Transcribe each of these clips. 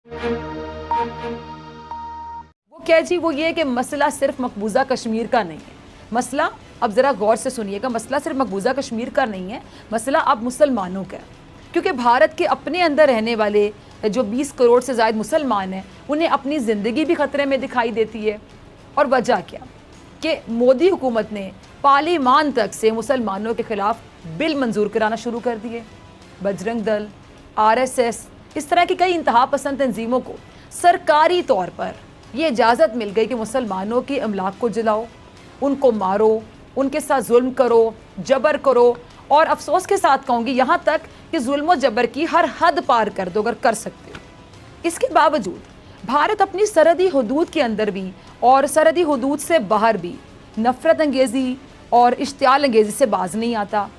वो क्या जी, वो ये है कि मसला सिर्फ मकबूजा कश्मीर का नहीं है। मसला, अब ज़रा गौर से सुनिएगा, मसला सिर्फ मकबूजा कश्मीर का नहीं है, मसला अब मुसलमानों का है। क्योंकि भारत के अपने अंदर रहने वाले जो 20 करोड़ से ज़ायद मुसलमान हैं, उन्हें अपनी ज़िंदगी भी ख़तरे में दिखाई देती है। और वजह क्या कि मोदी हुकूमत ने पार्लियामान तक से मुसलमानों के ख़िलाफ़ बिल मंजूर कराना शुरू कर दिए। बजरंग दल, RSS, इस तरह की कई इंतहा पसंद तंजीमों को सरकारी तौर पर ये इजाज़त मिल गई कि मुसलमानों की अमलाक को जलाओ, उनको मारो, उनके साथ जुल्म करो, जबर करो। और अफसोस के साथ कहूँगी, यहाँ तक कि जुल्म और जबर की हर हद पार कर दो अगर कर सकते हो। इसके बावजूद भारत अपनी सरहदी हदूद के अंदर भी और सरहदी हदूद से बाहर भी नफ़रत अंगेज़ी और इश्तियाल अंगेज़ी से बाज नहीं आता।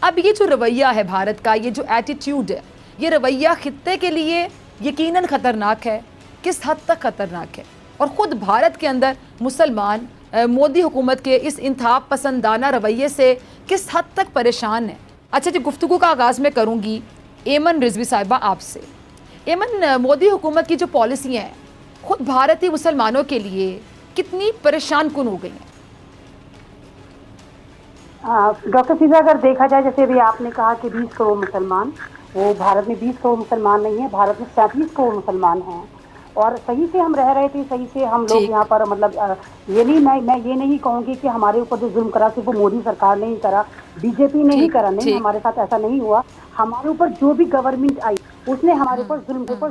अब ये जो रवैया है भारत का, ये जो एटीट्यूड है, ये रवैया खित्ते के लिए यकीनन ख़तरनाक है। किस हद तक ख़तरनाक है? और ख़ुद भारत के अंदर मुसलमान मोदी हुकूमत के इस इंतहा पसंदाना रवैये से किस हद तक परेशान है। अच्छा जी, गुफ्तगू का आगाज़ मैं करूँगी एमन रिजवी साहिबा आपसे। एमन, मोदी हुकूमत की जो पॉलिसियाँ हैं ख़ुद भारतीय मुसलमानों के लिए कितनी परेशान कुन हो गई हैं? डॉक्टर फिजा, अगर देखा जाए, जैसे अभी आपने कहा कि 20 करोड़ मुसलमान, वो भारत में 20 करोड़ मुसलमान नहीं है, भारत में 37 करोड़ मुसलमान हैं। और सही से हम रह रहे थे, सही से हम लोग यहाँ पर, मतलब ये नहीं, मैं ये नहीं कहूँगी कि हमारे ऊपर जो जुल्म करा सिर्फ मोदी सरकार ने ही करा, बीजेपी ने ही करा, नहीं, हमारे साथ ऐसा नहीं हुआ। हमारे ऊपर जो भी गवर्नमेंट आई उसने हमारे ऊपर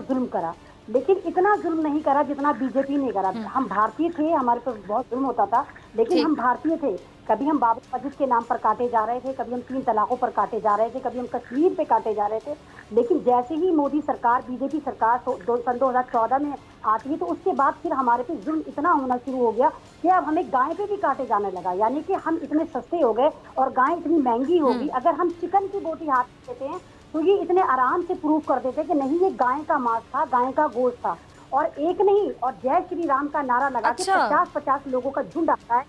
जुल्म करा, लेकिन इतना जुल्म नहीं करा जितना बीजेपी ने करा। हम भारतीय थे, हमारे पर बहुत जुल्म होता था, लेकिन हम भारतीय थे। कभी हम बाबरी मस्जिद के नाम पर काटे जा रहे थे, कभी हम 3 तलाकों पर काटे जा रहे थे, कभी हम कश्मीर पे काटे जा रहे थे। लेकिन जैसे ही मोदी सरकार, बीजेपी सरकार सन 2014 में आती है, तो उसके बाद फिर हमारे पे जुल्म इतना होना शुरू हो गया कि अब हमें गाय पे भी काटे जाने लगा। यानी कि हम इतने सस्ते हो गए और गाय इतनी महंगी होगी। अगर हम चिकन की बोटी हाथ में लेते हैं तो ये इतने आराम से प्रूव कर देते कि नहीं, ये गाय का मांस था, गाय का गोश्त था। और एक नहीं, और जय श्री राम का नारा लगा के 50-50 लोगों का झुंड आता है,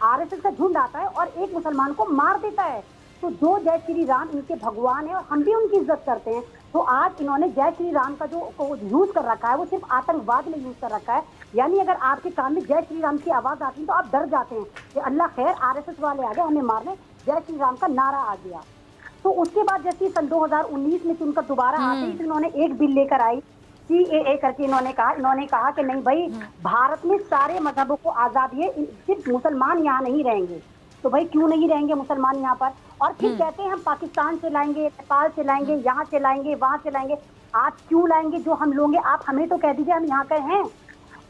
RSS का झुंड आता है और एक मुसलमान को मार देता है। तो जो जय श्री राम इनके भगवान है और हम भी उनकी इज्जत करते हैं, तो आज इन्होंने जय श्री राम का जो यूज कर रखा है वो सिर्फ आतंकवाद में यूज कर रखा है। यानी अगर आपके कान में जय श्री राम की आवाज आती है तो आप डर जाते हैं कि अल्लाह खैर, RSS वाले आ गए हमें मारने, जय श्री राम का नारा आ गया। तो उसके बाद जैसे सन 2019 में चुनकर दोबारा आते ही इन्होंने एक बिल लेकर आई, CAA करके। इन्होंने कहा कि नहीं भाई, भारत में सारे मजहबों को आजादी है, सिर्फ मुसलमान यहाँ नहीं रहेंगे। तो भाई क्यों नहीं रहेंगे मुसलमान यहाँ पर? और फिर कहते हैं हम पाकिस्तान से लाएंगे, नेपाल से लाएंगे, यहाँ से लाएंगे, वहां से लाएंगे। आज क्यों लाएंगे? जो हम लोगे, आप हमें तो कह दीजिए हम यहाँ के हैं।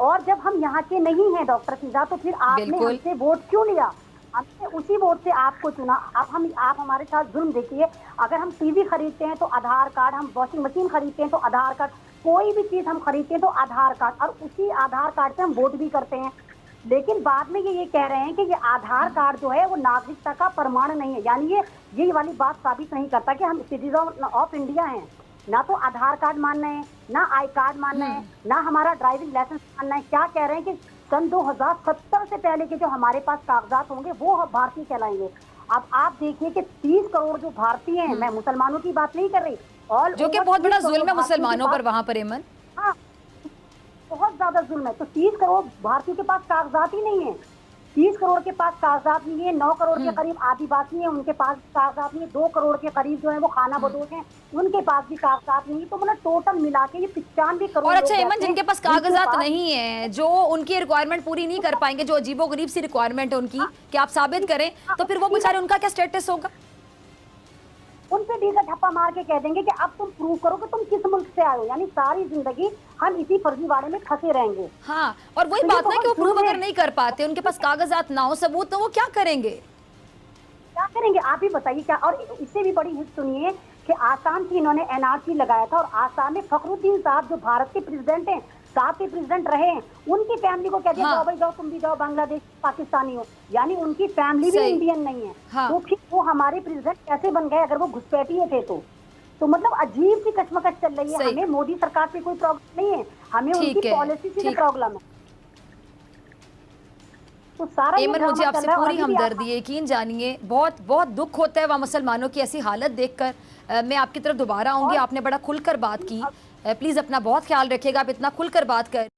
और जब हम यहाँ के नहीं हैं डॉक्टर फिजा, तो फिर आपने हमसे वोट क्यों लिया? हमने उसी वोट से आपको चुना। अब आप हमारे साथ जुल्म देखिए। अगर हम टीवी खरीदते हैं तो आधार कार्ड, हम वॉशिंग मशीन खरीदते हैं तो आधार कार्ड, कोई भी चीज हम खरीदते हैं तो आधार कार्ड, और उसी आधार कार्ड से हम वोट भी करते हैं। लेकिन बाद में ये कह रहे हैं कि ये आधार कार्ड जो है वो नागरिकता का प्रमाण नहीं है। यानी ये वाली बात साबित नहीं करता कि हम सिटीजन ऑफ इंडिया हैं। ना तो आधार कार्ड मानना है, ना आई कार्ड मानना है, ना हमारा ड्राइविंग लाइसेंस मानना है। क्या कह रहे हैं कि सन 2070 से पहले के जो हमारे पास कागजात होंगे वो भारतीय कहलाएंगे। अब आप देखिए कि 30 करोड़ जो भारतीय हैं, मैं मुसलमानों की बात नहीं कर रही, और जो कि बहुत बड़ा जुल्म है मुसलमानों पर वहां पर। एमन, हाँ, बहुत ज्यादा जुल्म है। तो 30 करोड़ भारतीयों के पास कागजात ही नहीं है। 30 करोड़ के पास कागजात नहीं है, 9 करोड़ के करीब आदिवासी हैं, उनके पास कागजात नहीं है, 2 करोड़ के करीब जो है वो खाना बदोश हैं, उनके पास भी कागजात नहीं है। तो मतलब टोटल मिला के ये 95 करोड़। और अच्छा एमन, जिनके पास कागजात नहीं है, जो उनकी रिक्वायरमेंट पूरी नहीं कर पाएंगे, जो अजीबोगरीब सी रिक्वायरमेंट है उनकी, कि आप साबित करें, तो फिर वो बेचारे, उनका क्या स्टेटस होगा? उन पे डीका ठप्पा मार के कह देंगे कि अब तुम प्रूव करो कि तुम किस मुल्क से आए हो। यानी सारी जिंदगी हम इसी फर्जीवाड़े में फंसे रहेंगे। हाँ, और वही बात ना कि वो प्रूव अगर नहीं कर पाते, उनके पास कागजात ना हो, सबूत, तो वो क्या करेंगे? क्या करेंगे आप ही बताइए क्या? और इससे भी बड़ी हित सुनिए कि आसाम की इन्होंने NRC लगाया था, और आसाम में फखरुद्दीन साहब जो भारत के प्रेसिडेंट हैं, साथ के प्रेसिडेंट रहे हैं, उनकी फैमिली को कह दिया जाओ भाई, जाओ तुम भी जाओ, बांग्लादेश पाकिस्तानी हो। यानी उनकी फैमिली भी इंडियन नहीं है। तो फिर वो हमारे प्रेसिडेंट कैसे बन गए अगर वो घुसपैठिए थे? तो मतलब अजीब सी कशमकश चल रही है। हमें मोदी सरकार से कोई प्रॉब्लम नहीं है, हमें उनकी पॉलिसी से प्रॉब्लम है। तो सारा एमन, मुझे आपसे पूरी हमदर्दी है, यकीन जानिए, बहुत बहुत दुख होता है वहाँ मुसलमानों की ऐसी हालत देखकर। मैं आपकी तरफ दोबारा आऊंगी। आपने बड़ा खुलकर बात की, प्लीज़ अपना बहुत ख्याल रखिएगा, आप इतना खुलकर बात कर